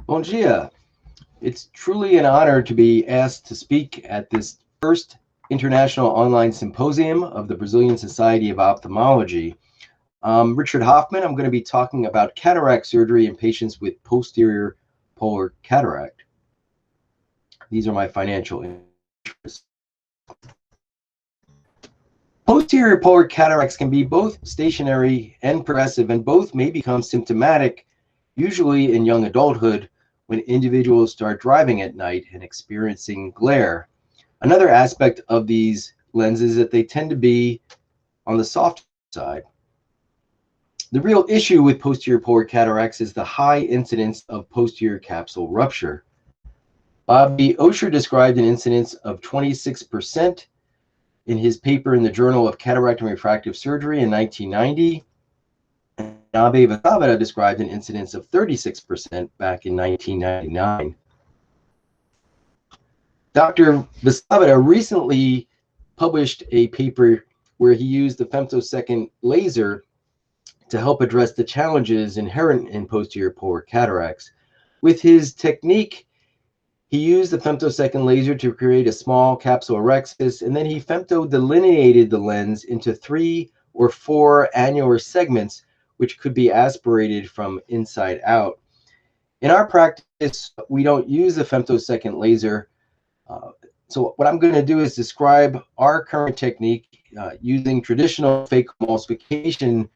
Bom dia. It's truly an honor to be asked to speak at this first international online symposium of the Brazilian Society of Ophthalmology. I'm Richard Hoffman. I'm going to be talking about cataract surgery in patients with posterior polar cataract. These are my financial interests. Posterior polar cataracts can be both stationary and progressive, and both may become symptomatic, usually in young adulthood, when individuals start driving at night and experiencing glare. Another aspect of these lenses is that they tend to be on the soft side. The real issue with posterior polar cataracts is the high incidence of posterior capsule rupture. Bobby Osher described an incidence of 26% in his paper in the Journal of Cataract and Refractive Surgery in 1990. And Abe Vasavada described an incidence of 36% back in 1999. Dr. Vasavada recently published a paper where he used the femtosecond laser to help address the challenges inherent in posterior polar cataracts. With his technique, he used the femtosecond laser to create a small capsule rhexis, and then he femtodelineated the lens into 3 or 4 annular segments, which could be aspirated from inside out. In our practice, we don't use the femtosecond laser. So what I'm going to do is describe our current technique using traditional phacoemulsification,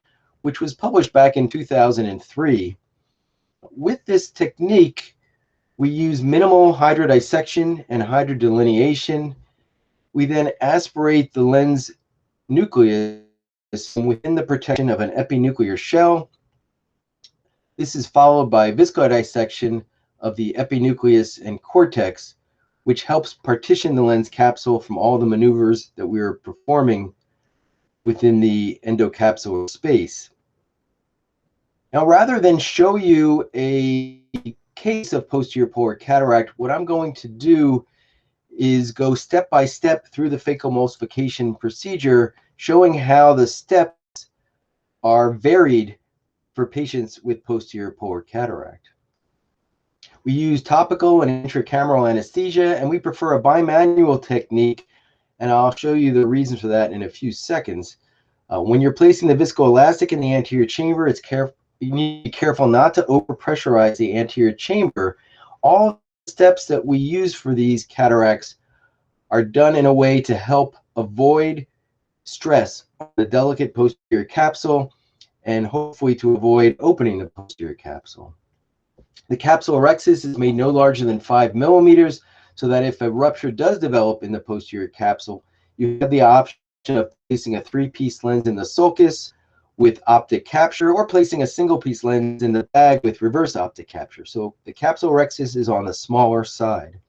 which was published back in 2003. With this technique, we use minimal hydrodissection and hydrodelineation. We then aspirate the lens nucleus within the protection of an epinuclear shell. This is followed by viscodissection of the epinucleus and cortex, which helps partition the lens capsule from all the maneuvers that we are performing within the endocapsular space. Now, rather than show you a case of posterior polar cataract, what I'm going to do is go step by step through the phacoemulsification procedure, showing how the steps are varied for patients with posterior polar cataract. We use topical and intracameral anesthesia, and we prefer a bimanual technique, and I'll show you the reasons for that in a few seconds. When you're placing the viscoelastic in the anterior chamber, you need to be careful not to overpressurize the anterior chamber. All the steps that we use for these cataracts are done in a way to help avoid stress on the delicate posterior capsule and hopefully to avoid opening the posterior capsule. The capsule rhexis is made no larger than 5 millimeters, so that if a rupture does develop in the posterior capsule, you have the option of placing a 3-piece lens in the sulcus with optic capture, or placing a single-piece lens in the bag with reverse optic capture. So the capsule rhexis is on the smaller side.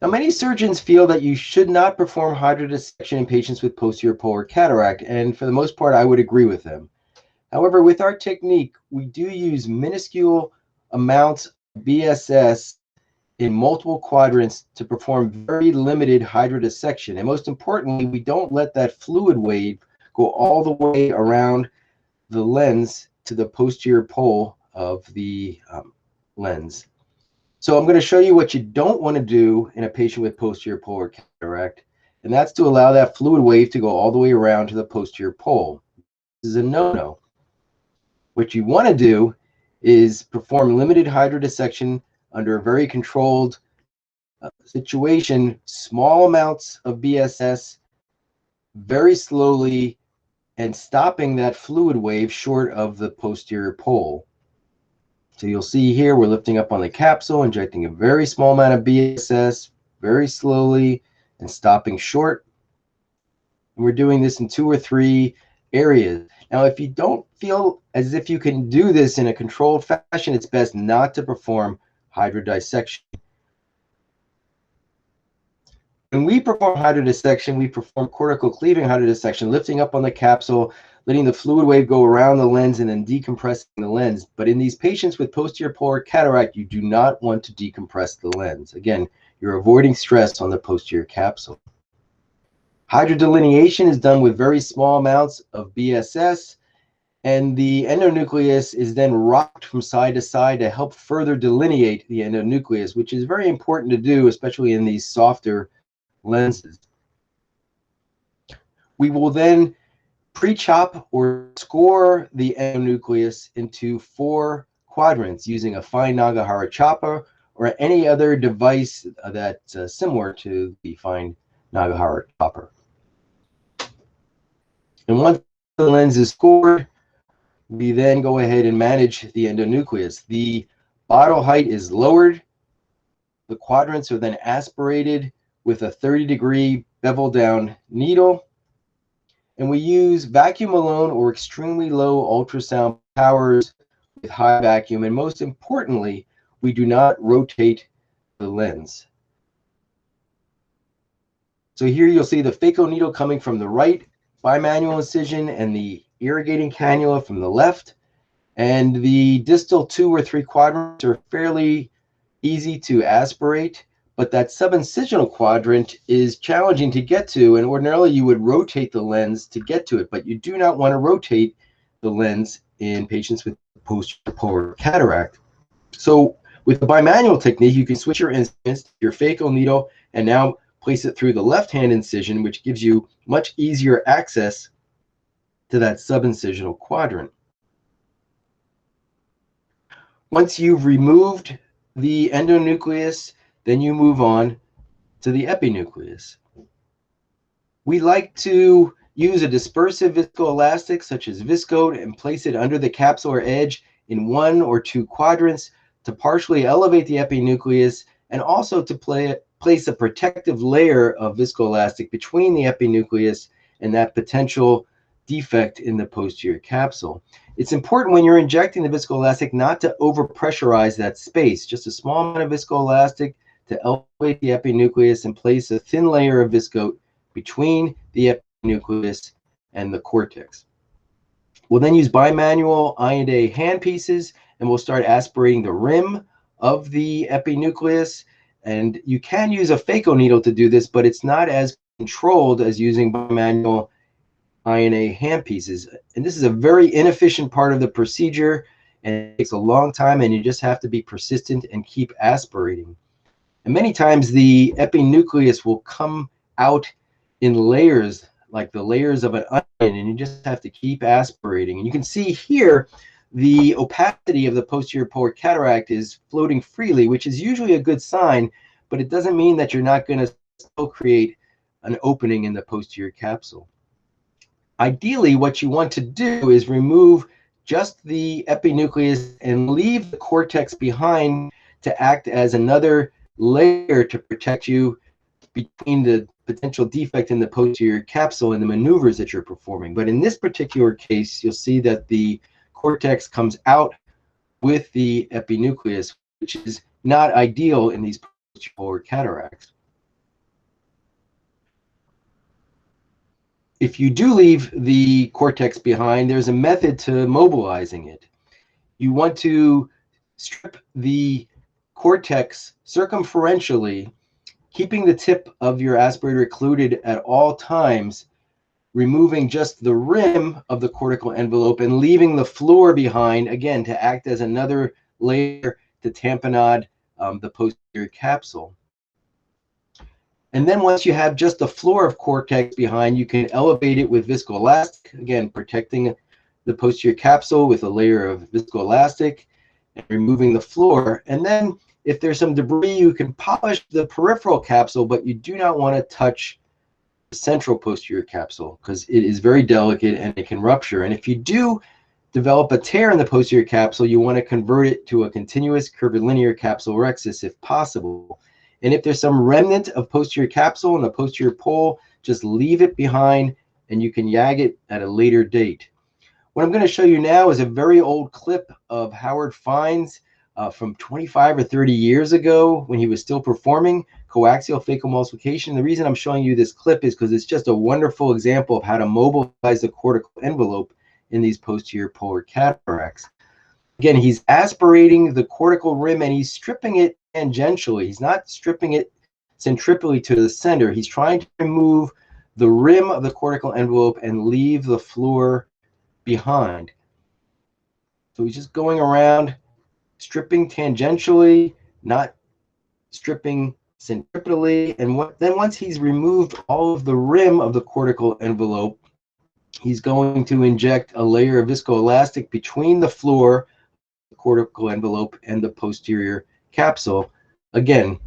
Now, many surgeons feel that you should not perform hydrodissection in patients with posterior polar cataract, and for the most part, I would agree with them. However, with our technique, we do use minuscule amounts of BSS in multiple quadrants to perform very limited hydrodissection. And most importantly, we don't let that fluid wave go all the way around the lens to the posterior pole of the lens. So I'm going to show you what you don't want to do in a patient with posterior polar cataract, and that's to allow that fluid wave to go all the way around to the posterior pole. This is a no-no. What you want to do is perform limited hydrodissection under a very controlled situation, small amounts of BSS, very slowly, and stopping that fluid wave short of the posterior pole. So you'll see here, we're lifting up on the capsule, injecting a very small amount of BSS, very slowly, and stopping short. And we're doing this in 2 or 3 areas. Now, if you don't feel as if you can do this in a controlled fashion, it's best not to perform hydrodissection. When we perform hydrodissection, we perform cortical cleaving hydrodissection, lifting up on the capsule, letting the fluid wave go around the lens, and then decompressing the lens. But in these patients with posterior polar cataract, you do not want to decompress the lens. Again, you're avoiding stress on the posterior capsule. Hydrodelineation is done with very small amounts of BSS, And the endonucleus is then rocked from side to side to help further delineate the endonucleus, which is very important to do, especially in these softer lenses. We will then pre-chop or score the endonucleus into 4 quadrants using a fine Nagahara chopper or any other device that's similar to the fine Nagahara chopper. And once the lens is scored, we then go ahead and manage the endonucleus. The bottle height is lowered. The quadrants are then aspirated with a 30-degree bevel down needle. And we use vacuum alone or extremely low ultrasound powers with high vacuum. And most importantly, we do not rotate the lens. So here you'll see the phaco needle coming from the right, bimanual incision, and the irrigating cannula from the left. And the distal 2 or 3 quadrants are fairly easy to aspirate, but that subincisional quadrant is challenging to get to, and ordinarily you would rotate the lens to get to it, but you do not want to rotate the lens in patients with posterior polar cataract. So with the bimanual technique, you can switch your instruments to your phaco needle and now place it through the left-hand incision, which gives you much easier access to that subincisional quadrant. Once you've removed the endonucleus, then you move on to the epinucleus. We like to use a dispersive viscoelastic such as Viscoat and place it under the capsular edge in 1 or 2 quadrants to partially elevate the epinucleus and also to place a protective layer of viscoelastic between the epinucleus and that potential defect in the posterior capsule. It's important when you're injecting the viscoelastic not to overpressurize that space, just a small amount of viscoelastic to elevate the epinucleus and place a thin layer of Viscoat between the epinucleus and the cortex. We'll then use bimanual I&A hand pieces, and we'll start aspirating the rim of the epinucleus. And you can use a phaco needle to do this, but it's not as controlled as using bimanual I&A hand pieces. And this is a very inefficient part of the procedure, and it takes a long time, and you just have to be persistent and keep aspirating. And many times the epinucleus will come out in layers, like the layers of an onion, and you just have to keep aspirating. And you can see here the opacity of the posterior polar cataract is floating freely, which is usually a good sign, but it doesn't mean that you're not going to still create an opening in the posterior capsule. Ideally, what you want to do is remove just the epinucleus and leave the cortex behind to act as another layer to protect you between the potential defect in the posterior capsule and the maneuvers that you're performing. But in this particular case, you'll see that the cortex comes out with the epinucleus, which is not ideal in these posterior polar cataracts. If you do leave the cortex behind, there's a method to mobilizing it. You want to strip the cortex circumferentially, keeping the tip of your aspirator occluded at all times, removing just the rim of the cortical envelope and leaving the floor behind, again, to act as another layer to tamponade the posterior capsule. And then once you have just the floor of cortex behind, you can elevate it with viscoelastic, again, protecting the posterior capsule with a layer of viscoelastic and removing the floor. And then if there's some debris, you can polish the peripheral capsule, but you do not want to touch the central posterior capsule because it is very delicate and it can rupture. And if you do develop a tear in the posterior capsule, you want to convert it to a continuous curvilinear capsule rhexis if possible. And if there's some remnant of posterior capsule in the posterior pole, just leave it behind and you can yag it at a later date. What I'm going to show you now is a very old clip of Howard Fine's from 25 or 30 years ago when he was still performing coaxial phacomulsification. The reason I'm showing you this clip is because it's just a wonderful example of how to mobilize the cortical envelope in these posterior polar cataracts. Again, he's aspirating the cortical rim and he's stripping it tangentially. He's not stripping it centripetally to the center. He's trying to remove the rim of the cortical envelope and leave the floor behind. So he's just going around, stripping tangentially, not stripping centripetally. And then once he's removed all of the rim of the cortical envelope, he's going to inject a layer of viscoelastic between the floor, the cortical envelope, and the posterior capsule. Again,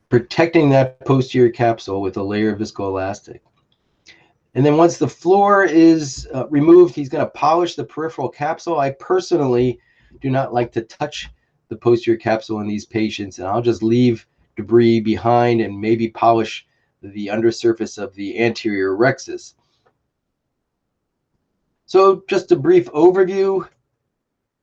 protecting that posterior capsule with a layer of viscoelastic. And then once the floor is removed, he's going to polish the peripheral capsule. I personally do not like to touch the posterior capsule in these patients, and I'll just leave debris behind and maybe polish the undersurface of the anterior rhexis. So just a brief overview.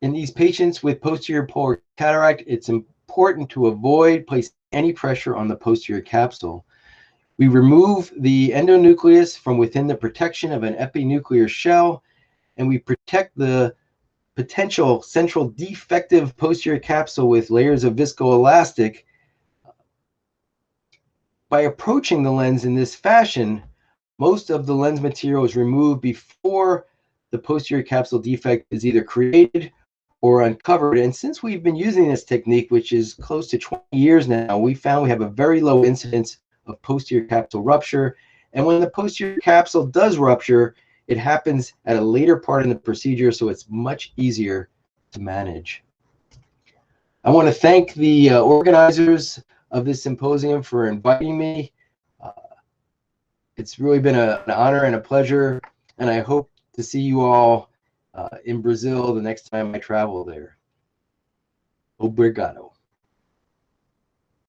In these patients with posterior polar cataract, it's important to avoid placing any pressure on the posterior capsule. We remove the endonucleus from within the protection of an epinuclear shell, and we protect the potential central defective posterior capsule with layers of viscoelastic. By approaching the lens in this fashion, most of the lens material is removed before the posterior capsule defect is either created or uncovered. And since we've been using this technique, which is close to 20 years now, we found we have a very low incidence of posterior capsule rupture. And when the posterior capsule does rupture, it happens at a later part in the procedure, so it's much easier to manage. I want to thank the organizers of this symposium for inviting me. It's really been an honor and a pleasure, and I hope to see you all in Brazil the next time I travel there. Obrigado.